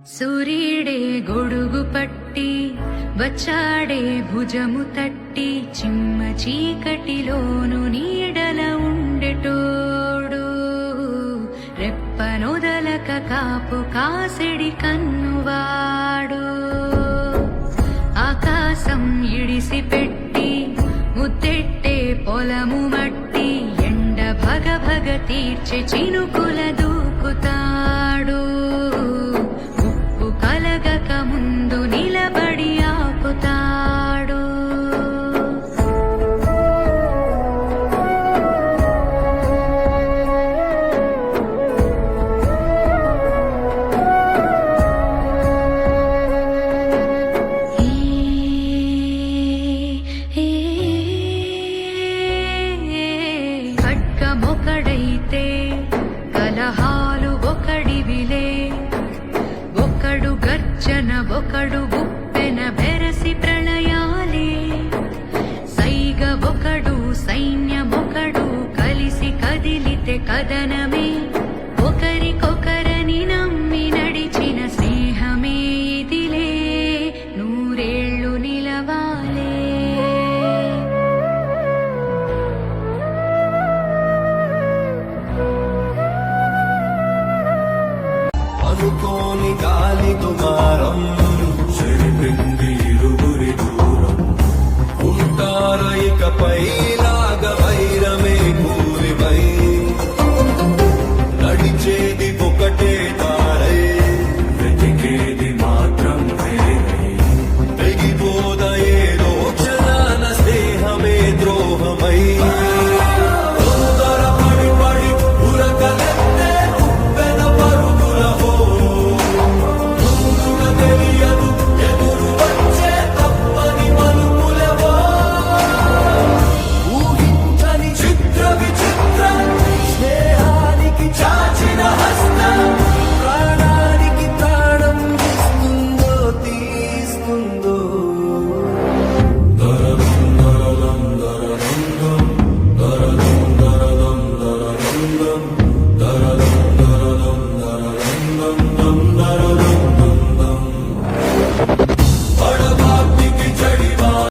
సూర్యుడే గొడుగు పట్టి వచ్చాడే భుజము తట్టి చిమ్మ చీకటిలోను నీడల ఉండెటోడు రెప్పనొదలక కాపు కాసెడి కన్నువాడు ఆకాశం ఇడిసి పెట్టి ముద్దెట్టే పొలము మట్టి ఎండ భగ భగ తీర్చే చినుకుల దూకుతాడు ఉప్పు కలగక ముందు నిలబడి ఆపుతాడు ఖడ్గమొకడైతే కలహాలు ఒకడివిలే ఒకడు గర్జన ఒకడు గుప్పెన బెరసి ప్రళయాలే సైగ ఒకడు సైన్యమొకడు కలిసి కదిలితే కదనమే ఒకరికొకరని నమ్మి నడిచిన స్నేహమే ఇదిలే నూరేళ్లు నిలవాలే అనుకోని గాలి దుమారం చెరిపింది ఇరువురి దూరం ఉంటారు ఇకపై లాగా వైరమే కూలిపై నడిచేది ఒకటే తారై వెతికేది మాత్రం వేరై తెగిపోద ఏదో క్షణాన స్నేహమే ద్రోహమై Dum